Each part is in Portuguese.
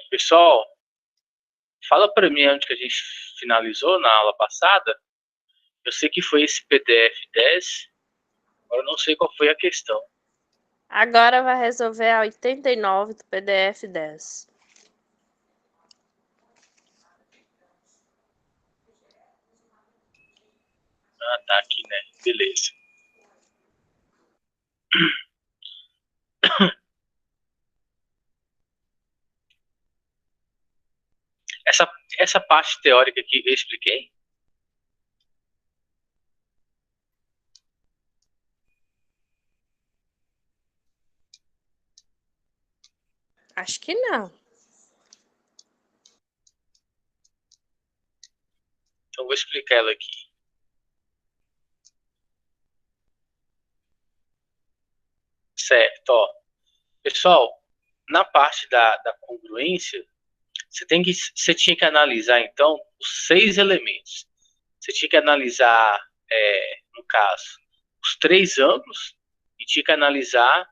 Pessoal, fala para mim onde que a gente finalizou na aula passada. Eu sei que foi esse PDF 10, agora eu não sei qual foi a questão. Agora vai resolver a 89 do PDF 10. Ah, tá aqui, né? Beleza. Essa parte teórica aqui eu expliquei? Acho que não. Então vou explicar ela aqui. Certo, ó. Pessoal, na parte da congruência, você tinha que analisar, então, os 6 elementos. Você tinha que analisar, no caso, os 3 ângulos e tinha que analisar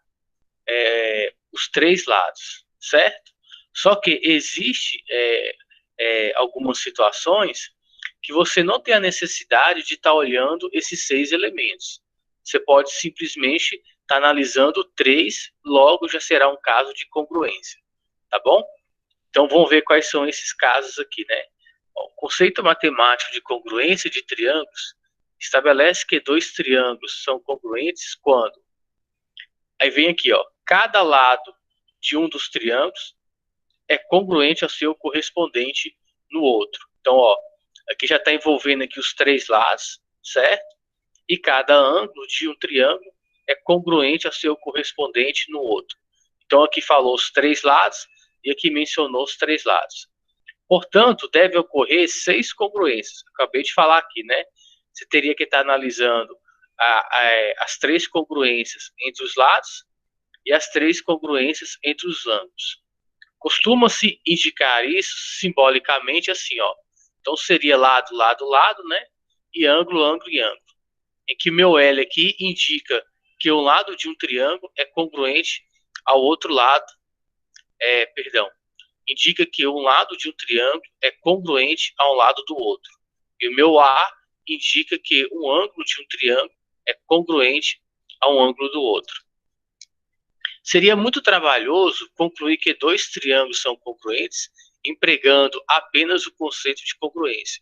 os 3 lados, certo? Só que existe algumas situações que você não tem a necessidade de estar olhando esses 6 elementos. Você pode simplesmente estar analisando 3, logo já será um caso de congruência, tá bom? Então vamos ver quais são esses casos aqui, né? O conceito matemático de congruência de triângulos estabelece que 2 triângulos são congruentes quando. Aí vem aqui, ó, cada lado de um dos triângulos é congruente ao seu correspondente no outro. Então, ó, aqui já está envolvendo aqui os 3 lados, certo? E cada ângulo de um triângulo é congruente ao seu correspondente no outro. Então, aqui falou os 3 lados e aqui mencionou os 3 lados. Portanto, deve ocorrer 6 congruências. Acabei de falar aqui, né? Você teria que estar analisando as 3 congruências entre os lados e as 3 congruências entre os ângulos. Costuma-se indicar isso simbolicamente assim, ó. Então seria lado, lado, lado, né? E ângulo, ângulo e ângulo. Em que meu L aqui indica que um lado de um triângulo é congruente ao outro lado, perdão, indica que um lado de um triângulo é congruente a um lado do outro. E o meu A indica que um ângulo de um triângulo é congruente a um ângulo do outro. Seria muito trabalhoso concluir que 2 triângulos são congruentes empregando apenas o conceito de congruência,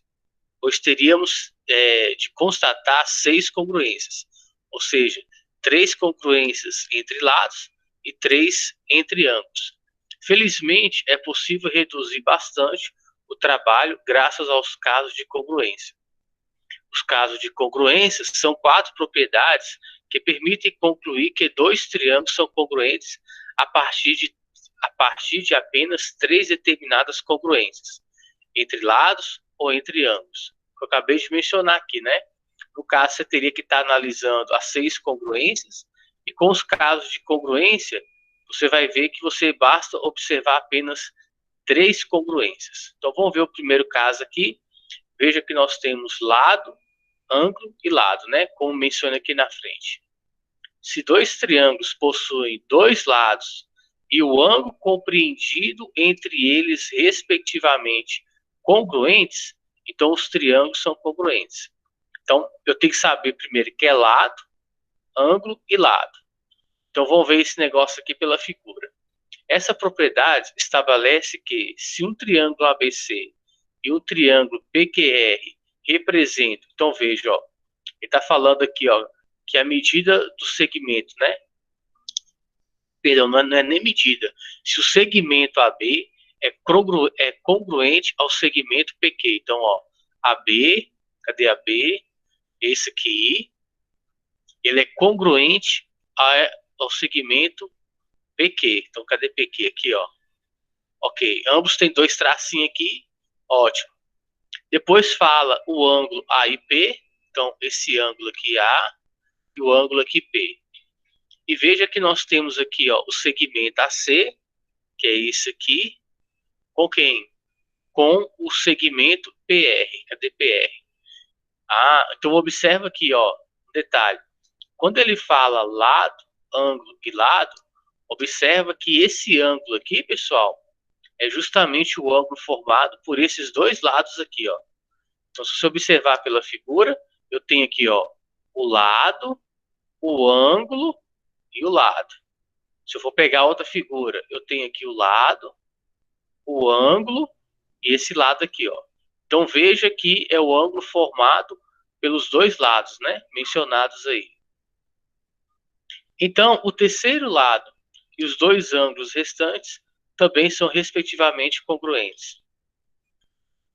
pois teríamos de constatar 6 congruências, ou seja, 3 congruências entre lados e 3 entre ângulos. Felizmente, é possível reduzir bastante o trabalho graças aos casos de congruência. Os casos de congruência são 4 propriedades que permitem concluir que 2 triângulos são congruentes a partir de apenas 3 determinadas congruências, entre lados ou entre ângulos. Eu acabei de mencionar aqui, né? No caso, você teria que estar analisando as 6 congruências, e com os casos de congruência, você vai ver que você basta observar apenas 3 congruências. Então, vamos ver o primeiro caso aqui. Veja que nós temos lado, ângulo e lado, né? Como menciona aqui na frente. Se 2 triângulos possuem 2 lados e o ângulo compreendido entre eles, respectivamente, congruentes, então os triângulos são congruentes. Então, eu tenho que saber primeiro que é lado, ângulo e lado. Então, vamos ver esse negócio aqui pela figura. Essa propriedade estabelece que se um triângulo ABC e um triângulo PQR representam, então veja, ó, ele está falando aqui, ó, que a medida do segmento, né? Perdão, não é nem medida. Se o segmento AB é congruente ao segmento PQ. Então, ó, AB, cadê AB? Esse aqui, ele é congruente ao segmento PQ. Então, cadê PQ? Aqui, ó. Ok, ambos têm 2 tracinhos aqui. Ótimo. Depois fala o ângulo A e P. Então, esse ângulo aqui A e o ângulo aqui P. E veja que nós temos aqui, ó, o segmento AC, que é esse aqui, com quem? Com o segmento PR. Cadê PR? Ah, então observa aqui, ó, um detalhe. Quando ele fala lado, ângulo e lado, observa que esse ângulo aqui, pessoal, é justamente o ângulo formado por esses dois lados aqui, ó. Então, se você observar pela figura, eu tenho aqui, ó, o lado, o ângulo e o lado. Se eu for pegar outra figura, eu tenho aqui o lado, o ângulo e esse lado aqui, ó. Então, veja que é o ângulo formado pelos dois lados, né, mencionados aí. Então, o terceiro lado e os dois ângulos restantes também são respectivamente congruentes.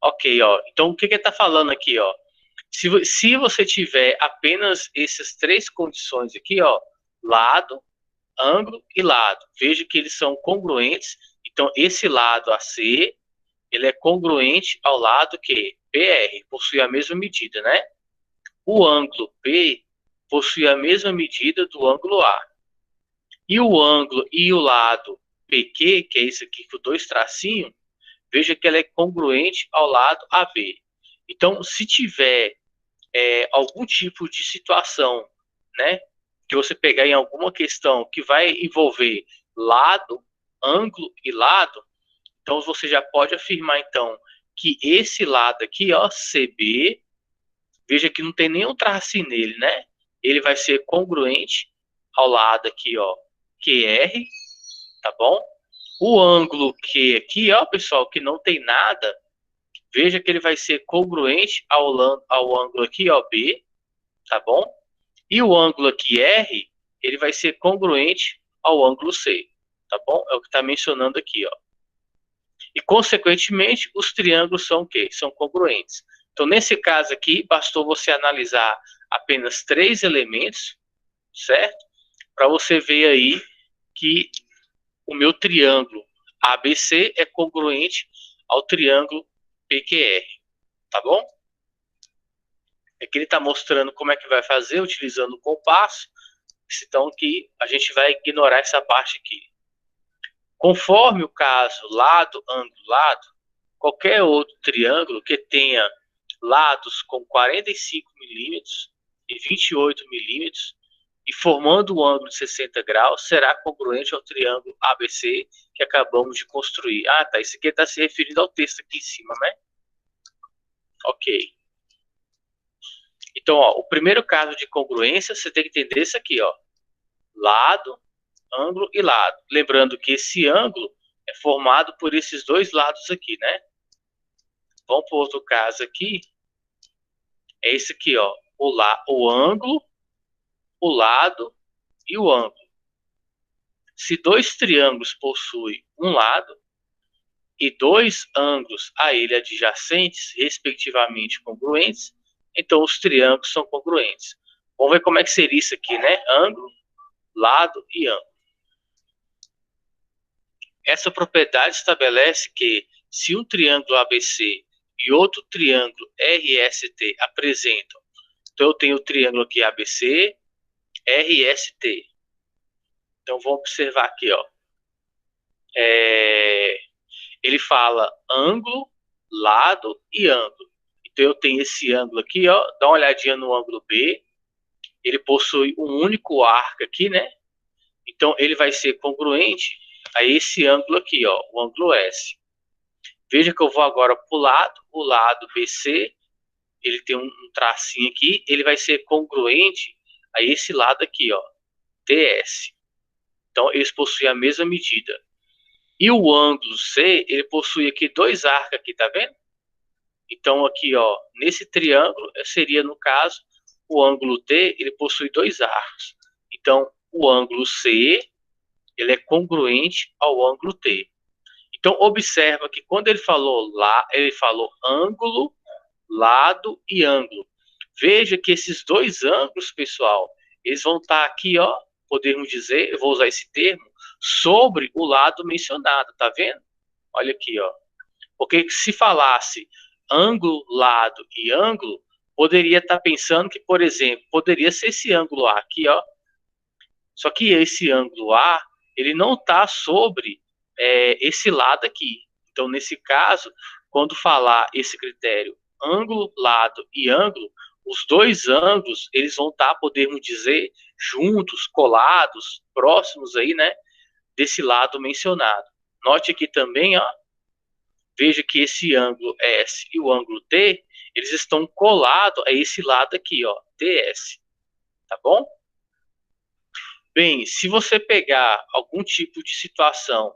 Ok, ó. Então, o que ele está falando aqui, ó? Se você tiver apenas essas três condições aqui, ó, lado, ângulo e lado, veja que eles são congruentes. Então, esse lado AC, ele é congruente ao lado que PR, possui a mesma medida, né? O ângulo P possui a mesma medida do ângulo A. E o ângulo e o lado PQ, que é esse aqui com dois tracinhos, veja que ela é congruente ao lado AB. Então, se tiver algum tipo de situação, né, que você pegar em alguma questão que vai envolver lado, ângulo e lado, então você já pode afirmar então que esse lado aqui, ó, CB, veja que não tem nenhum tracinho nele, né? Ele vai ser congruente ao lado aqui, ó, QR, tá bom? O ângulo Q aqui, ó, pessoal, que não tem nada, veja que ele vai ser congruente ao ângulo aqui, ó, B, tá bom? E o ângulo aqui R, ele vai ser congruente ao ângulo C, tá bom? É o que está mencionando aqui, ó. E, consequentemente, os triângulos são o quê? São congruentes. Então, nesse caso aqui, bastou você analisar apenas três elementos, certo? Para você ver aí que o meu triângulo ABC é congruente ao triângulo PQR, tá bom? Aqui ele está mostrando como é que vai fazer utilizando o compasso. Então, que a gente vai ignorar essa parte aqui. Conforme o caso lado, ângulo, lado, qualquer outro triângulo que tenha lados com 45 milímetros e 28 milímetros e formando um ângulo de 60 graus, será congruente ao triângulo ABC que acabamos de construir. Ah, tá. Isso aqui está se referindo ao texto aqui em cima, né? Ok. Então, ó, o primeiro caso de congruência, você tem que entender isso aqui, ó. Lado, ângulo e lado. Lembrando que esse ângulo é formado por esses dois lados aqui, né? Vamos para outro caso aqui. É esse aqui, ó. O ângulo, o lado e o ângulo. Se dois triângulos possuem um lado e dois ângulos a ele adjacentes, respectivamente congruentes, então os triângulos são congruentes. Vamos ver como é que seria isso aqui, né? Ângulo, lado e ângulo. Essa propriedade estabelece que se um triângulo ABC e outro triângulo RST apresentam, então eu tenho o triângulo aqui ABC, RST. Então vamos observar aqui, ó. Ele fala ângulo, lado e ângulo. Então eu tenho esse ângulo aqui, ó. Dá uma olhadinha no ângulo B. Ele possui um único arco aqui, né? Então ele vai ser congruente a esse ângulo aqui, ó, o ângulo S. Veja que eu vou agora para o lado BC, ele tem um tracinho aqui, ele vai ser congruente a esse lado aqui, ó, TS. Então, eles possuem a mesma medida. E o ângulo C, ele possui aqui dois arcos aqui, tá vendo? Então, aqui, ó, nesse triângulo, seria, no caso, o ângulo T, ele possui dois arcos. Então, o ângulo C, ele é congruente ao ângulo T. Então, observa que quando ele falou lá, ele falou ângulo, lado e ângulo. Veja que esses dois ângulos, pessoal, eles vão estar aqui, ó, podemos dizer, eu vou usar esse termo, sobre o lado mencionado, tá vendo? Olha aqui, ó. Porque se falasse ângulo, lado e ângulo, poderia estar pensando que, por exemplo, poderia ser esse ângulo A aqui, ó. Só que esse ângulo A, ele não está sobre esse lado aqui. Então, nesse caso, quando falar esse critério ângulo, lado e ângulo, os dois ângulos, eles vão estar, podemos dizer, juntos, colados, próximos aí, né, desse lado mencionado. Note aqui também, ó, veja que esse ângulo S e o ângulo T, eles estão colados a esse lado aqui, ó, TS, tá bom? Bem, se você pegar algum tipo de situação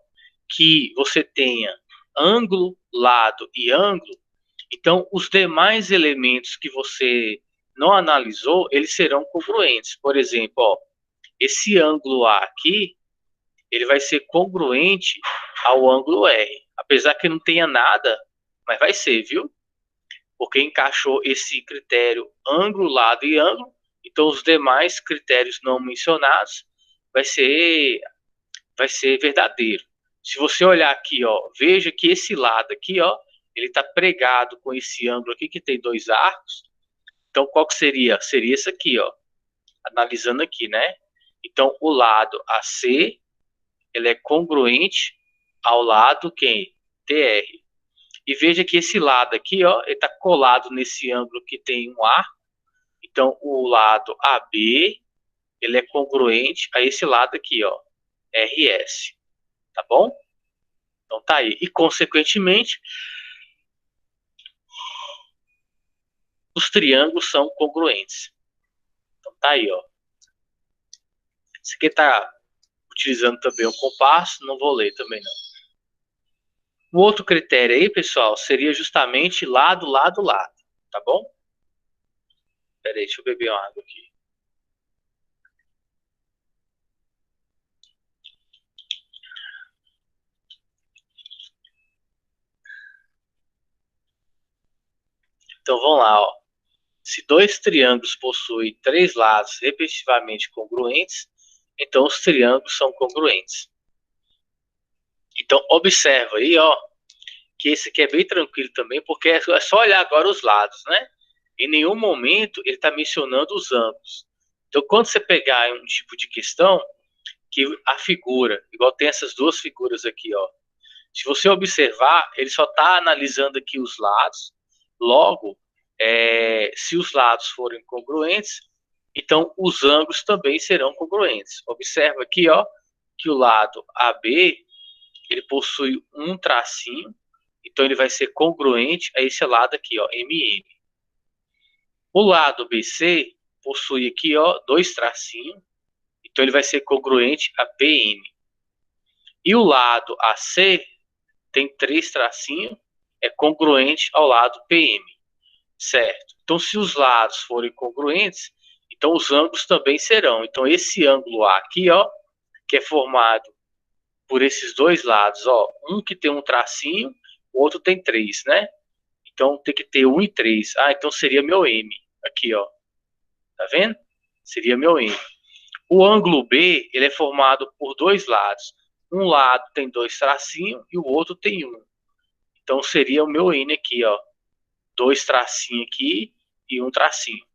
que você tenha ângulo, lado e ângulo, então os demais elementos que você não analisou, eles serão congruentes. Por exemplo, ó, esse ângulo A aqui, ele vai ser congruente ao ângulo R. Apesar que não tenha nada, mas vai ser, viu? Porque encaixou esse critério ângulo, lado e ângulo, então os demais critérios não mencionados vai ser verdadeiro. Se você olhar aqui, ó, veja que esse lado aqui, ó, ele está pregado com esse ângulo aqui que tem dois arcos. Então qual que seria? Seria esse aqui, ó. Analisando aqui, né? Então o lado AC, ele é congruente ao lado quem? TR. E veja que esse lado aqui, ó, ele está colado nesse ângulo que tem um arco. Então o lado AB, ele é congruente a esse lado aqui, ó, RS. Tá bom? Então tá aí. E consequentemente, os triângulos são congruentes. Então tá aí, ó. Esse aqui tá utilizando também o compasso, não vou ler também não. O outro critério aí, pessoal, seria justamente lado, lado, lado, tá bom? Pera aí, deixa eu beber uma água aqui. Então vamos lá, ó. Se dois triângulos possuem três lados repetitivamente congruentes, então os triângulos são congruentes. Então observa aí, ó, que esse aqui é bem tranquilo também, porque é só olhar agora os lados, né? Em nenhum momento ele está mencionando os ângulos. Então, quando você pegar um tipo de questão, que a figura, igual tem essas duas figuras aqui, ó. Se você observar, ele só está analisando aqui os lados. Logo, se os lados forem congruentes, então os ângulos também serão congruentes. Observa aqui, ó, que o lado AB, ele possui um tracinho, então ele vai ser congruente a esse lado aqui, ó, MN. O lado BC possui aqui, ó, dois tracinhos, então ele vai ser congruente a PN. E o lado AC tem três tracinhos, é congruente ao lado PM, certo? Então, se os lados forem congruentes, então os ângulos também serão. Então, esse ângulo A aqui, ó, que é formado por esses dois lados, ó, um que tem um tracinho, o outro tem três, né? Então, tem que ter 1 e 3. Ah, então seria meu M, aqui, ó. Tá vendo? Seria meu M. O ângulo B, ele é formado por dois lados. Um lado tem dois tracinhos e o outro tem um. Então seria o meu N aqui, ó. Dois tracinhos aqui e um tracinho.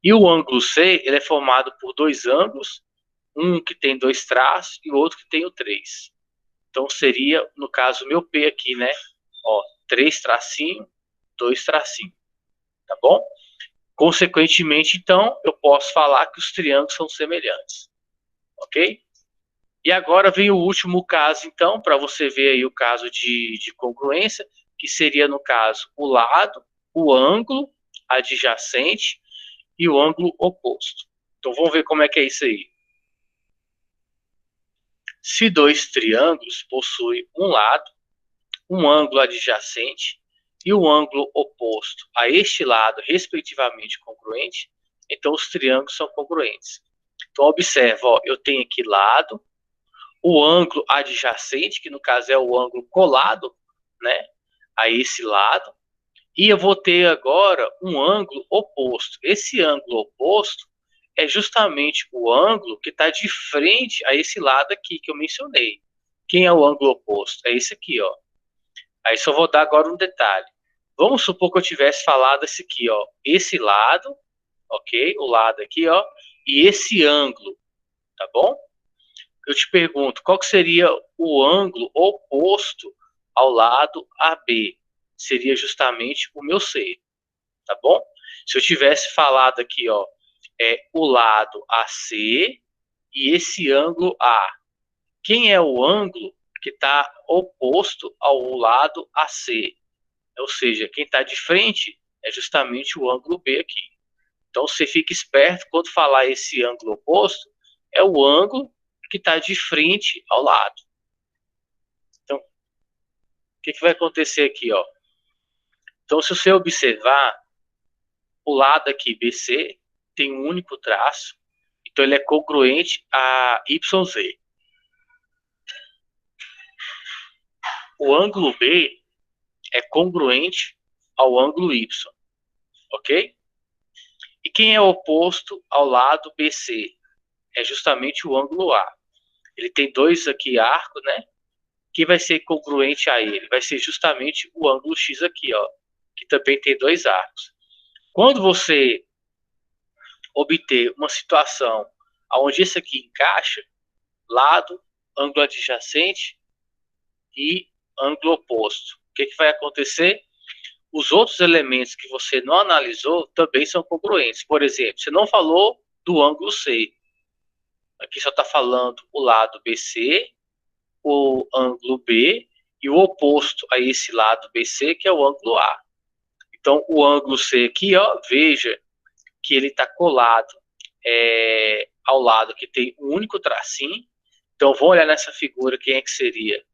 E o ângulo C, ele é formado por dois ângulos. Um que tem dois traços e o outro que tem o três. Então seria, no caso, o meu P aqui, né? Ó, três tracinhos, dois tracinhos. Tá bom? Consequentemente, então, eu posso falar que os triângulos são semelhantes. Ok? E agora vem o último caso, então, para você ver aí o caso de congruência, que seria, no caso, o lado, o ângulo adjacente e o ângulo oposto. Então, vamos ver como é que é isso aí. Se dois triângulos possuem um lado, um ângulo adjacente e o ângulo oposto a este lado, respectivamente congruente, então os triângulos são congruentes. Então, observa, ó, eu tenho aqui lado, o ângulo adjacente, que no caso é o ângulo colado, né, a esse lado, e eu vou ter agora um ângulo oposto. Esse ângulo oposto é justamente o ângulo que está de frente a esse lado aqui que eu mencionei. Quem é o ângulo oposto? É esse aqui, ó. Aí só vou dar agora um detalhe. Vamos supor que eu tivesse falado esse aqui, ó, esse lado, ok? O lado aqui, ó, e esse ângulo, tá bom? Eu te pergunto, qual que seria o ângulo oposto ao lado AB? Seria justamente o meu C, tá bom? Se eu tivesse falado aqui, ó, o lado AC e esse ângulo A. Quem é o ângulo que está oposto ao lado AC. Ou seja, quem está de frente é justamente o ângulo B aqui. Então você fica esperto quando falar esse ângulo oposto, é o ângulo que está de frente ao lado. Então, o que vai acontecer aqui, ó? Então, se você observar, o lado aqui, BC, tem um único traço, então ele é congruente a YZ. O ângulo B é congruente ao ângulo Y, ok? E quem é oposto ao lado BC? É justamente o ângulo A. Ele tem dois aqui arcos, né? Quem vai ser congruente a ele? Vai ser justamente o ângulo X aqui, ó, que também tem dois arcos. Quando você obter uma situação onde esse aqui encaixa, lado, ângulo adjacente e ângulo oposto, o que vai acontecer? Os outros elementos que você não analisou também são congruentes. Por exemplo, você não falou do ângulo C. Aqui só está falando o lado BC, o ângulo B e o oposto a esse lado BC, que é o ângulo A. Então, o ângulo C aqui, ó, veja que ele está colado ao lado que tem um único tracinho. Então, vamos olhar nessa figura quem é que seria.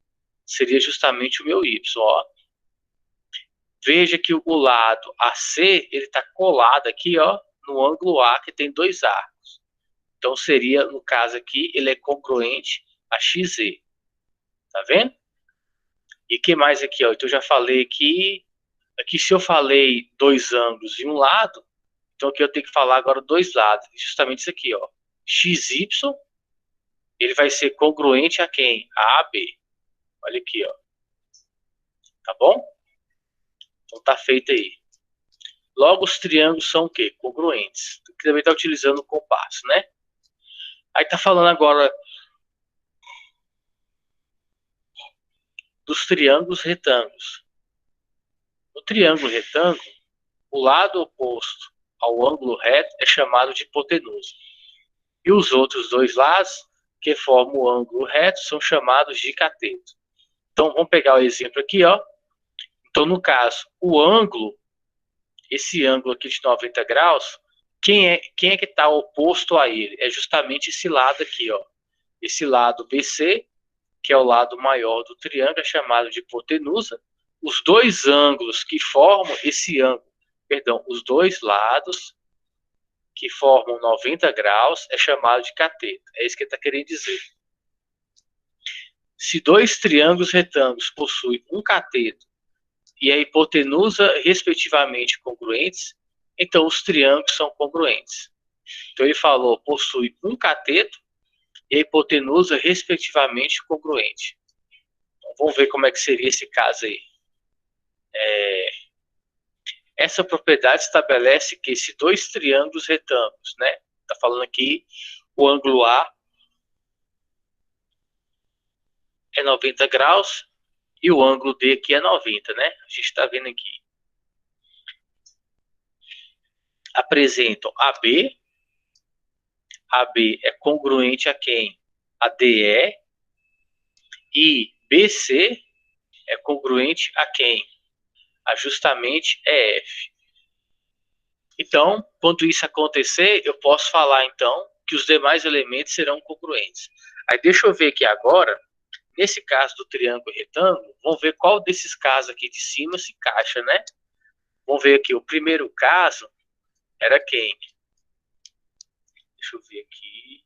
Seria justamente o meu Y, ó. Veja que o lado AC, ele está colado aqui, ó, no ângulo A, que tem dois arcos. Então, seria, no caso aqui, ele é congruente a XZ. Tá vendo? E que mais aqui, ó? Então, eu já falei aqui se eu falei dois ângulos e um lado, então aqui eu tenho que falar agora dois lados. Justamente isso aqui, ó. XY, ele vai ser congruente a quem? A AB. Olha aqui, ó. Tá bom? Então tá feito aí. Logo, os triângulos são o quê? Congruentes. Que também está utilizando o compasso, né? Aí tá falando agora dos triângulos retângulos. No triângulo retângulo, o lado oposto ao ângulo reto é chamado de hipotenusa. E os outros dois lados, que formam o ângulo reto, são chamados de cateto. Então, vamos pegar o exemplo aqui, ó. Então, no caso, o ângulo, esse ângulo aqui de 90 graus, quem é que está oposto a ele? É justamente esse lado aqui, ó. Esse lado BC, que é o lado maior do triângulo, é chamado de hipotenusa. Os dois ângulos que formam esse ângulo, perdão, os dois lados que formam 90 graus é chamado de cateto. É isso que ele está querendo dizer. Se dois triângulos retângulos possuem um cateto e a hipotenusa respectivamente congruentes, então os triângulos são congruentes. Então ele falou, possui um cateto e a hipotenusa respectivamente congruente. Então, vamos ver como é que seria esse caso aí. Essa propriedade estabelece que se dois triângulos retângulos, né? Está falando aqui o ângulo A é 90 graus e o ângulo D aqui é 90, né? A gente está vendo aqui. Apresentam AB. AB é congruente a quem? A DE. E BC é congruente a quem? A justamente EF. Então, quando isso acontecer, eu posso falar, então, que os demais elementos serão congruentes. Aí, deixa eu ver aqui agora, nesse caso do triângulo retângulo, vamos ver qual desses casos aqui de cima se encaixa, né? Vamos ver aqui, o primeiro caso era quem? Deixa eu ver aqui.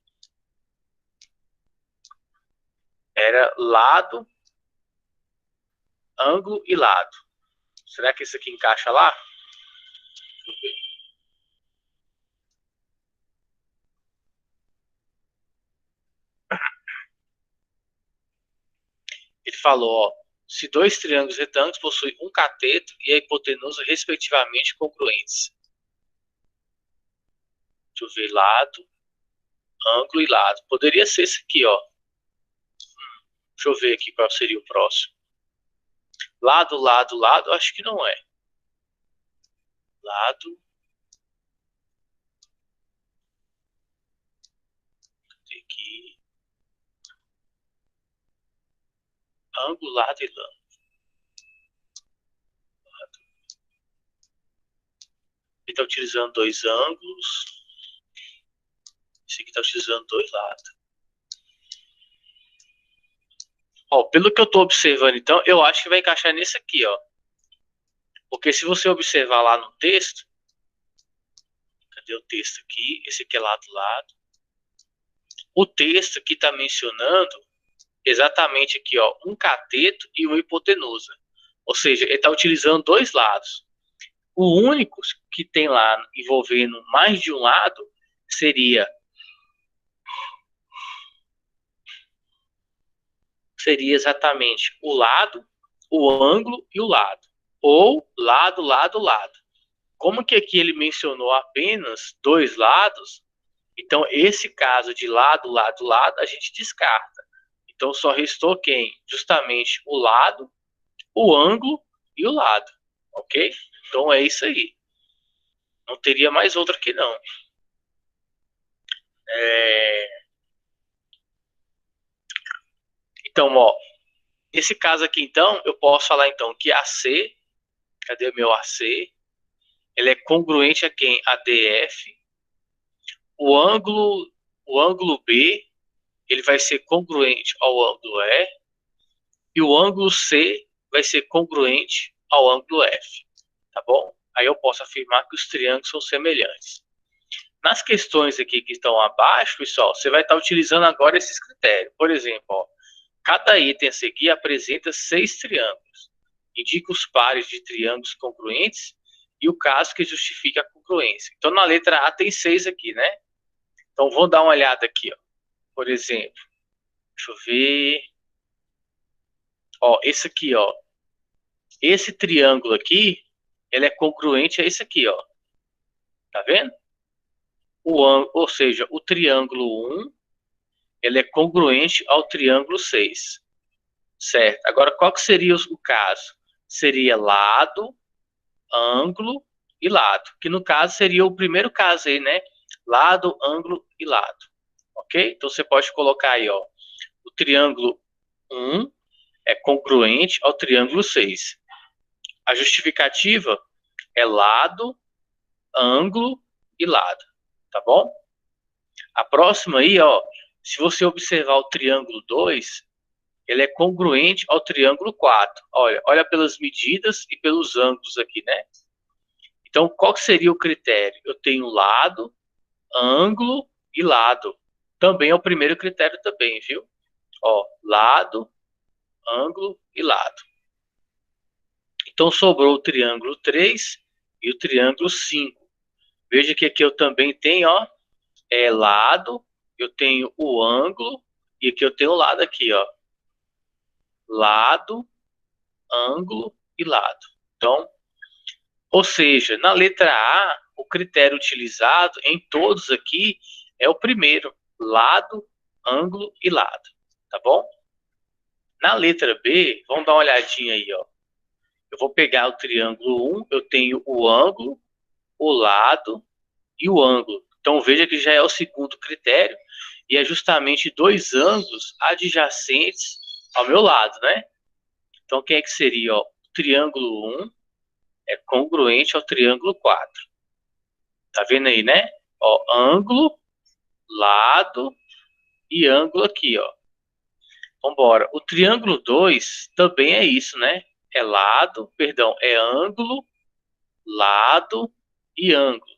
Era lado, ângulo e lado. Será que isso aqui encaixa lá? Deixa eu ver. Ele falou, ó, se dois triângulos retângulos possuem um cateto e a hipotenusa respectivamente congruentes. Deixa eu ver, lado, ângulo e lado. Poderia ser esse aqui, ó. Deixa eu ver aqui qual seria o próximo. Lado, lado, lado, acho que não é. Lado. Aqui. ângulo, lado e lado. Ele está utilizando dois ângulos. Esse aqui está utilizando dois lados. Ó, pelo que eu estou observando, então, eu acho que vai encaixar nesse aqui, ó. Porque se você observar lá no texto, cadê o texto aqui? Esse aqui é lado a lado. O texto aqui está mencionando exatamente aqui, ó, um cateto e uma hipotenusa. Ou seja, ele está utilizando dois lados. O único que tem lá envolvendo mais de um lado seria exatamente o lado, o ângulo e o lado. Ou lado, lado, lado. Como que aqui ele mencionou apenas dois lados, então esse caso de lado, lado, lado, a gente descarta. Então só restou quem? Justamente o lado, o ângulo e o lado. Ok? Então é isso aí. Não teria mais outra aqui não. Então, ó, esse caso aqui, então, eu posso falar então que AC, cadê o meu AC? Ele é congruente a quem? A DF. O ângulo, o ângulo B, ele vai ser congruente ao ângulo E. E o ângulo C vai ser congruente ao ângulo F. Tá bom? Aí eu posso afirmar que os triângulos são semelhantes. Nas questões aqui que estão abaixo, pessoal, você vai estar utilizando agora esses critérios. Por exemplo, ó, cada item a seguir apresenta 6 triângulos. Indica os pares de triângulos congruentes e o caso que justifica a congruência. Então, na letra A tem 6 aqui, né? Então, vamos dar uma olhada aqui, ó. Por exemplo, deixa eu ver. Ó, esse aqui, ó. Esse triângulo aqui, ele é congruente a esse aqui, ó. Tá vendo? Ou seja, o triângulo 1, ele é congruente ao triângulo 6. Certo. Agora, qual que seria o caso? Seria lado, ângulo e lado. Que no caso seria o primeiro caso aí, né? Lado, ângulo e lado. Ok? Então você pode colocar aí, ó. O triângulo 1 é congruente ao triângulo 6. A justificativa é lado, ângulo e lado. Tá bom? A próxima aí, ó. Se você observar o triângulo 2, ele é congruente ao triângulo 4. Olha pelas medidas e pelos ângulos aqui, né? Então, qual seria o critério? Eu tenho lado, ângulo e lado. Também é o primeiro critério também, viu? Ó, lado, ângulo e lado. Então, sobrou o triângulo 3 e o triângulo 5. Veja que aqui eu também tenho, ó, lado, eu tenho o ângulo e aqui eu tenho o lado aqui, ó. Lado, ângulo e lado. Então, ou seja, na letra A, o critério utilizado em todos aqui é o primeiro, lado, ângulo e lado, tá bom? Na letra B, vamos dar uma olhadinha aí, ó. Eu vou pegar o triângulo 1, eu tenho o ângulo, o lado e o ângulo. Então veja que já é o segundo critério e é justamente dois ângulos adjacentes ao meu lado, né? Então quem é que seria, ó? O triângulo 1 é congruente ao triângulo 4. Tá vendo aí, né? Ó, ângulo, lado e ângulo aqui, ó. Vambora. O triângulo 2 também é isso, né? É lado, perdão, é ângulo, lado e ângulo.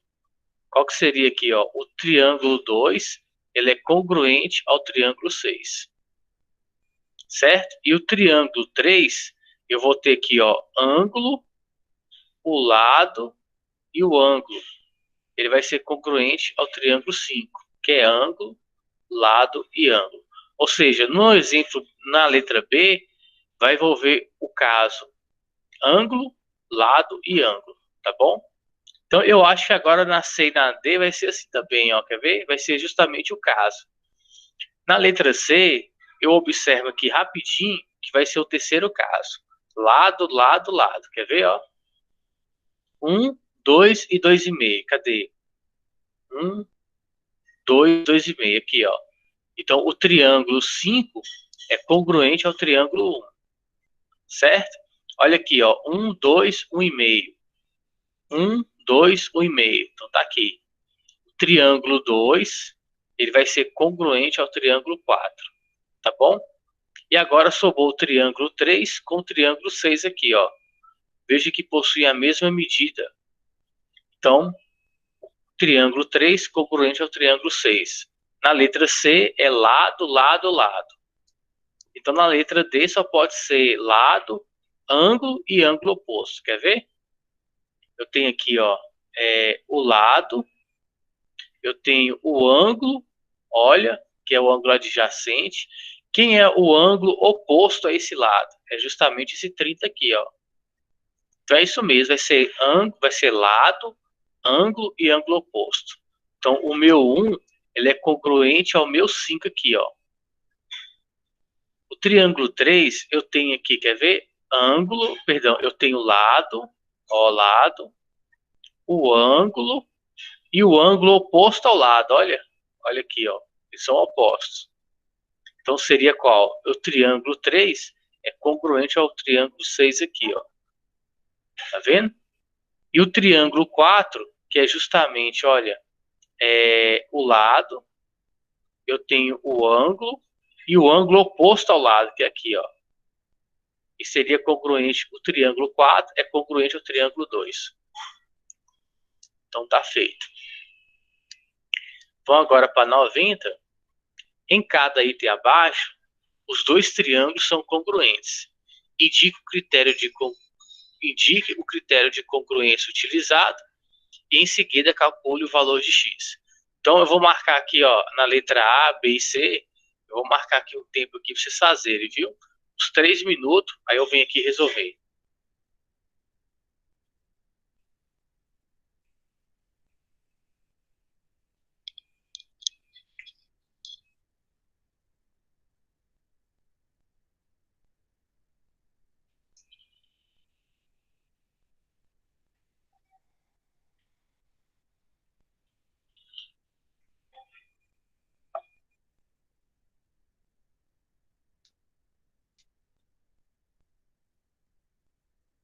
Qual que seria aqui, ó? O triângulo 2, ele é congruente ao triângulo 6. Certo? E o triângulo 3, eu vou ter aqui, ó, ângulo, o lado e o ângulo. Ele vai ser congruente ao triângulo 5, que é ângulo, lado e ângulo. Ou seja, no exemplo, na letra B, vai envolver o caso ângulo, lado e ângulo, tá bom? Então, eu acho que agora na C e na D vai ser assim também, ó, quer ver? Vai ser justamente o caso. Na letra C, eu observo aqui rapidinho que vai ser o terceiro caso. Lado, lado, lado. Quer ver, ó? 1, 2 e 2,5. Cadê? 1, 2, 2,5. Aqui, ó. Então, o triângulo 5 é congruente ao triângulo 1. certo? Olha aqui, ó, 1, 2, 1,5. 1, 2, 1,5. Então tá aqui. O triângulo 2, ele vai ser congruente ao triângulo 4, tá bom? E agora sobrou o triângulo 3 com o triângulo 6 aqui, ó. Veja que possui a mesma medida. Então, triângulo 3 congruente ao triângulo 6. Na letra C é lado, lado, lado. Então, na letra D só pode ser lado, ângulo e ângulo oposto. Quer ver? Eu tenho aqui, ó, o lado, eu tenho o ângulo, olha, que é o ângulo adjacente. Quem é o ângulo oposto a esse lado? É justamente esse 30 aqui, ó. Então é isso mesmo, vai ser lado, ângulo e ângulo oposto. Então o meu 1, ele é congruente ao meu 5 aqui, ó. O triângulo 3, eu tenho aqui, quer ver? Ângulo, perdão, eu tenho lado, ó, lado, o ângulo e o ângulo oposto ao lado, olha. Olha aqui, ó. Eles são opostos. Então seria qual? O triângulo 3 é congruente ao triângulo 6 aqui, ó. Tá vendo? E o triângulo 4, que é justamente, olha, o lado, eu tenho o ângulo e o ângulo oposto ao lado, que é aqui, ó. E seria congruente, o triângulo 4 é congruente ao triângulo 2. Então tá feito. Vamos agora para 90. Em cada item abaixo, os dois triângulos são congruentes. Indique o critério de congruência utilizado e em seguida calcule o valor de x. Então eu vou marcar aqui, ó, na letra A, B e C, eu vou marcar aqui um tempo aqui para vocês fazerem, viu? Uns 3 minutos, aí eu venho aqui resolver.